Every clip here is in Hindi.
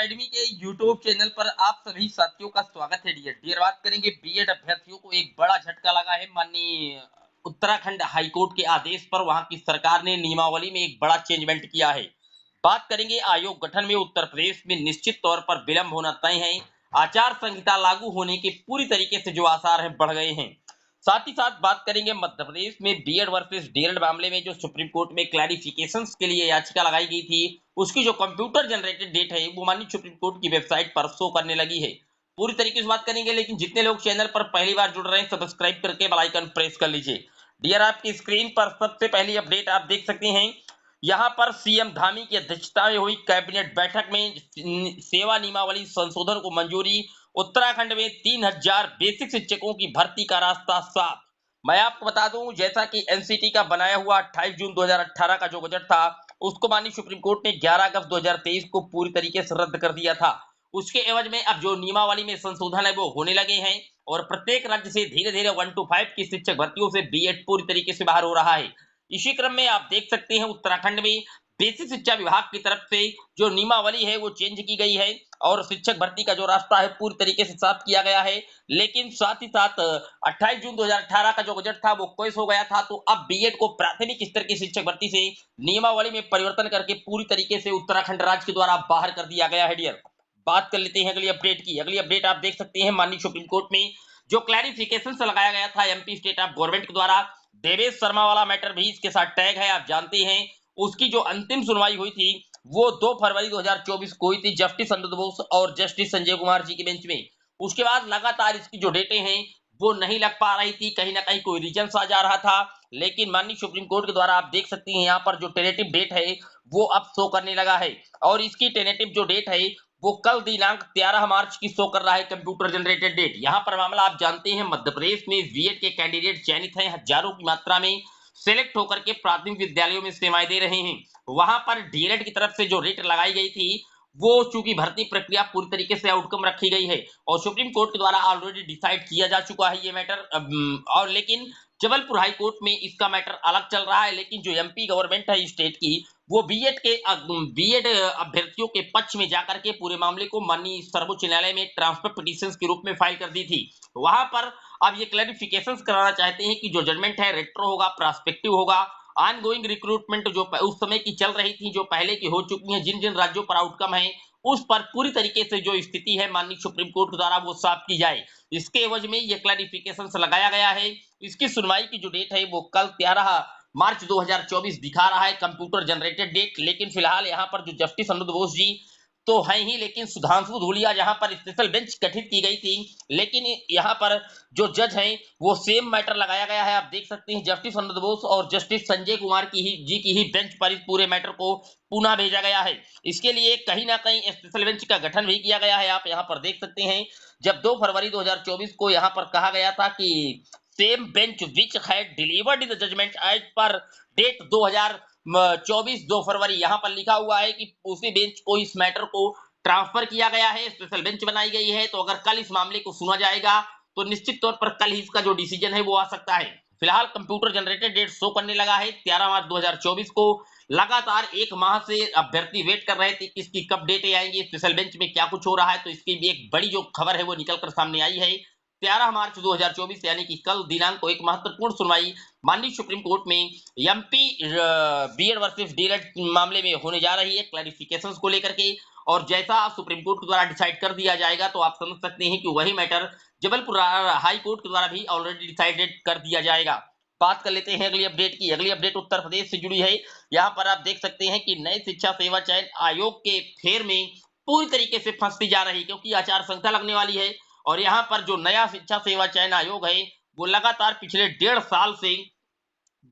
एकेडमी के यूट्यूब चैनल पर आप सभी साथियों का स्वागत है। डियर बात करेंगे बीएड अभ्यर्थियों को एक बड़ा झटका लगा है। माननीय उत्तराखंड हाईकोर्ट के आदेश पर वहां की सरकार ने नियमावली में एक बड़ा चेंजमेंट किया है। बात करेंगे आयोग गठन में उत्तर प्रदेश में निश्चित तौर पर विलंब होना तय है। आचार संहिता लागू होने के पूरी तरीके से जो आसार हैं बढ़ गए हैं। साथ ही साथ बात करेंगे मध्य प्रदेश में बीएड वर्सेस डीएलएड मामले में जो सुप्रीम कोर्ट में क्लैरिफिकेशंस के लिए याचिका लगाई गई थी, उसकी जो कंप्यूटर जनरेटेड डेट है वो माननीय सुप्रीम कोर्ट की वेबसाइट पर शो करने लगी है। पूरी तरीके से बात करेंगे, लेकिन जितने लोग चैनल पर पहली बार जुड़ रहे हैं सब्सक्राइब करके बेल आइकन प्रेस कर लीजिए। डियर आपकी स्क्रीन पर सबसे पहली अपडेट आप देख सकते हैं। यहां पर सीएम धामी की अध्यक्षता में हुई कैबिनेट बैठक में सेवा नियमावली संशोधन को मंजूरी। उत्तराखंड में 3000 बेसिक शिक्षकों की भर्ती का रास्ता साफ। मैं आपको बता दूं, जैसा कि एनसीटी का बनाया हुआ 28 जून 2018 का जो बजट था, उसको माननीय सुप्रीम कोर्ट ने 11 अगस्त 2023 को पूरी तरीके से रद्द कर दिया था। उसके एवज में अब जो नियमावली में संशोधन है वो होने लगे हैं और प्रत्येक राज्य से धीरे धीरे 1 to 5 की शिक्षक भर्तियों से बीएड पूरी तरीके से बाहर हो रहा है। इसी क्रम में आप देख सकते हैं उत्तराखंड में बेसिक शिक्षा विभाग की तरफ से जो नियमावली है वो चेंज की गई है और शिक्षक भर्ती का जो रास्ता है पूरी तरीके से साफ किया गया है। लेकिन साथ ही साथ 28 जून 2018 का जो बजट था वो क्लोज हो गया था, तो अब बीएड को प्राथमिक स्तर की शिक्षक भर्ती से नियमावली में परिवर्तन करके पूरी तरीके से उत्तराखंड राज्य के द्वारा बाहर कर दिया गया है। डियर बात कर लेते हैं अगली अपडेट की। अगली अपडेट आप देख सकते हैं माननीय सुप्रीम कोर्ट में जो क्लैरिफिकेशन से लगाया गया था एमपी स्टेट ऑफ गवर्नमेंट के द्वारा, देवेश शर्मा वाला मैटर भी इसके साथ टैग है। आप जानते हैं उसकी जो अंतिम सुनवाई हुई थी वो 2 फरवरी 2024 को हुई थी जस्टिस अनिरुद्ध बोस और जस्टिस संजय कुमार जी के बेंच में। उसके बाद लगातार इसकी जो डेटें हैं वो नहीं लग पा रही थी, कहीं ना कहीं कोई रीजन आ जा रहा था। लेकिन माननीय सुप्रीम कोर्ट के द्वारा आप देख सकते हैं यहाँ पर जो टेनेटिव डेट है वो अब शो करने लगा है और इसकी टेनेटिव जो डेट है वो कल दिनांक 13 मार्च की शो कर रहा है कंप्यूटर जनरेटेड डेट। यहाँ पर मामला आप जानते हैं मध्य प्रदेश में बीएड के कैंडिडेट चयनित हैं, हजारों की मात्रा में सेलेक्ट होकर के प्राथमिक विद्यालयों में सेवाएं दे रहे हैं। वहां पर डीएलएड की तरफ से जो रेट लगाई गई थी वो चूंकि भर्ती प्रक्रिया पूरी तरीके से आउटकम रखी गई है और सुप्रीम कोर्ट के द्वारा ऑलरेडी डिसाइड किया जा चुका है ये मैटर। और लेकिन जबलपुर हाई कोर्ट में इसका मैटर अलग चल रहा है। लेकिन जो एमपी गवर्नमेंट है स्टेट की, वो बीएड अभ्यर्थियों के पक्ष में जाकर के पूरे मामले को माननीय सर्वोच्च न्यायालय में ट्रांसफर पिटीशन के रूप में फाइल कर दी थी। वहां पर अब ये क्लैरिफिकेशन कराना चाहते हैं कि जो जजमेंट है रेट्रो होगा, प्रोस्पेक्टिव होगा। ऑनगोइंग रिक्रूटमेंट जो उस समय की चल रही थी, जो पहले की हो चुकी है, जिन जिन राज्यों पर आउटकम है उस पर पूरी तरीके से जो स्थिति है माननीय सुप्रीम कोर्ट द्वारा वो साफ की जाए। इसके एवज में ये क्लैरिफिकेशन लगाया गया है। इसकी सुनवाई की जो डेट है वो कल 13 मार्च 2024 दिखा रहा है कंप्यूटर जनरेटेड डेट। लेकिन फिलहाल यहाँ पर जो जस्टिस अनिरुद्ध बोस जी तो है ही, लेकिन सुधांशु धूलिया जहां पर स्पेशल बेंच गठित की गई थी, लेकिन यहाँ पर जो जज हैं वो सेम मैटर लगाया गया है। आप देख सकते हैं जस्टिस अनिरुद्ध बोस और जस्टिस संजय कुमार की ही बेंच पर इस पूरे मैटर को पुनः भेजा गया है। इसके लिए कहीं ना कहीं स्पेशल बेंच का गठन भी किया गया है। आप यहाँ पर देख सकते हैं जब 2 फरवरी 2024 को यहाँ पर कहा गया था कि same bench which had delivered the judgement as per date 2024 2 फरवरी, यहाँ पर लिखा हुआ है कि उसी बेंच को इस मैटर को ट्रांसफर किया गया है, स्पेशल बेंच बनाई गई है। तो अगर कल इस मामले को सुना जाएगा तो निश्चित तौर पर कल ही इसका जो डिसीजन है वो आ सकता है। फिलहाल कंप्यूटर जनरेटेड डेट शो करने लगा है 13 मार्च 2024 को। लगातार 1 माह से अभ्यर्थी वेट कर रहे थे कि इसकी कब डेटें आएंगी, स्पेशल बेंच में क्या कुछ हो रहा है। तो इसकी भी एक बड़ी जो खबर है वो निकलकर सामने आई है। 13 मार्च 2024 यानी कि कल दिनांक को एक महत्वपूर्ण सुनवाई माननीय सुप्रीम कोर्ट में एमपी बीएड वर्सेस डीएलएड मामले में होने जा रही है क्लैरिफिकेशंस को लेकर के। और जैसा सुप्रीम कोर्ट के द्वारा डिसाइड कर दिया जाएगा तो आप समझ सकते हैं कि वही मैटर जबलपुर हाई कोर्ट के द्वारा भी ऑलरेडी डिसाइडेड कर दिया जाएगा। बात कर लेते हैं अगली अपडेट की। अगली अपडेट उत्तर प्रदेश से जुड़ी है। यहाँ पर आप देख सकते हैं कि नए शिक्षा सेवा चयन आयोग के फेर में पूरी तरीके से फंसती जा रही, क्योंकि आचार संहिता लगने वाली है और यहाँ पर जो नया शिक्षा सेवा चयन आयोग है वो लगातार पिछले 1.5 साल से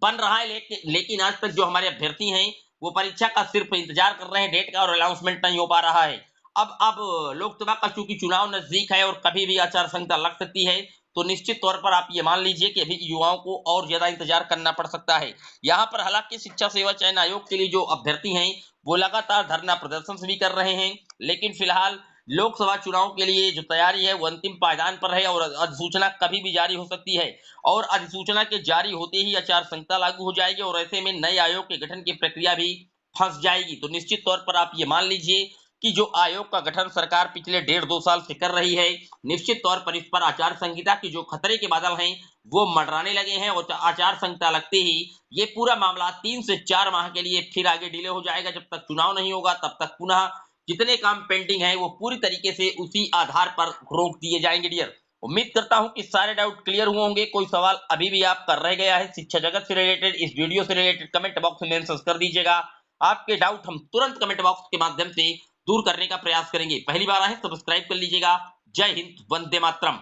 बन रहा है। लेकिन आज तक जो हमारे अभ्यर्थी हैं वो परीक्षा का सिर्फ इंतजार कर रहे हैं डेट का और अनाउंसमेंट नहीं हो पा रहा है। अब लोकसभा का चूंकि चुनाव नजदीक है और कभी भी आचार संहिता लग सकती है, तो निश्चित तौर पर आप ये मान लीजिए कि अभी युवाओं को और ज्यादा इंतजार करना पड़ सकता है। यहाँ पर हालांकि शिक्षा सेवा चयन आयोग के लिए जो अभ्यर्थी हैं वो लगातार धरना प्रदर्शन भी कर रहे हैं, लेकिन फिलहाल लोकसभा चुनाव के लिए जो तैयारी है वो अंतिम पायदान पर है और अधिसूचना कभी भी जारी हो सकती है। और अधिसूचना के जारी होते ही आचार संहिता लागू हो जाएगी और ऐसे में नए आयोग के गठन की प्रक्रिया भी फंस जाएगी। तो निश्चित तौर पर आप ये मान लीजिए कि जो आयोग का गठन सरकार पिछले 1.5-2 साल से कर रही है, निश्चित तौर पर इस पर आचार संहिता की जो खतरे के बादल हैं वो मंडराने लगे हैं और आचार संहिता लगते ही ये पूरा मामला 3 से 4 माह के लिए फिर आगे डिले हो जाएगा। जब तक चुनाव नहीं होगा तब तक पुनः जितने काम पेंडिंग है वो पूरी तरीके से उसी आधार पर रोक दिए जाएंगे डियर। उम्मीद करता हूं कि सारे डाउट क्लियर हुए होंगे। कोई सवाल अभी भी आपका रह गया है शिक्षा जगत से रिलेटेड, इस वीडियो से रिलेटेड, कमेंट बॉक्स में मेंशन कर दीजिएगा। आपके डाउट हम तुरंत कमेंट बॉक्स के माध्यम से दूर करने का प्रयास करेंगे। पहली बार आए सब्सक्राइब कर लीजिएगा। जय हिंद, वंदे मातरम।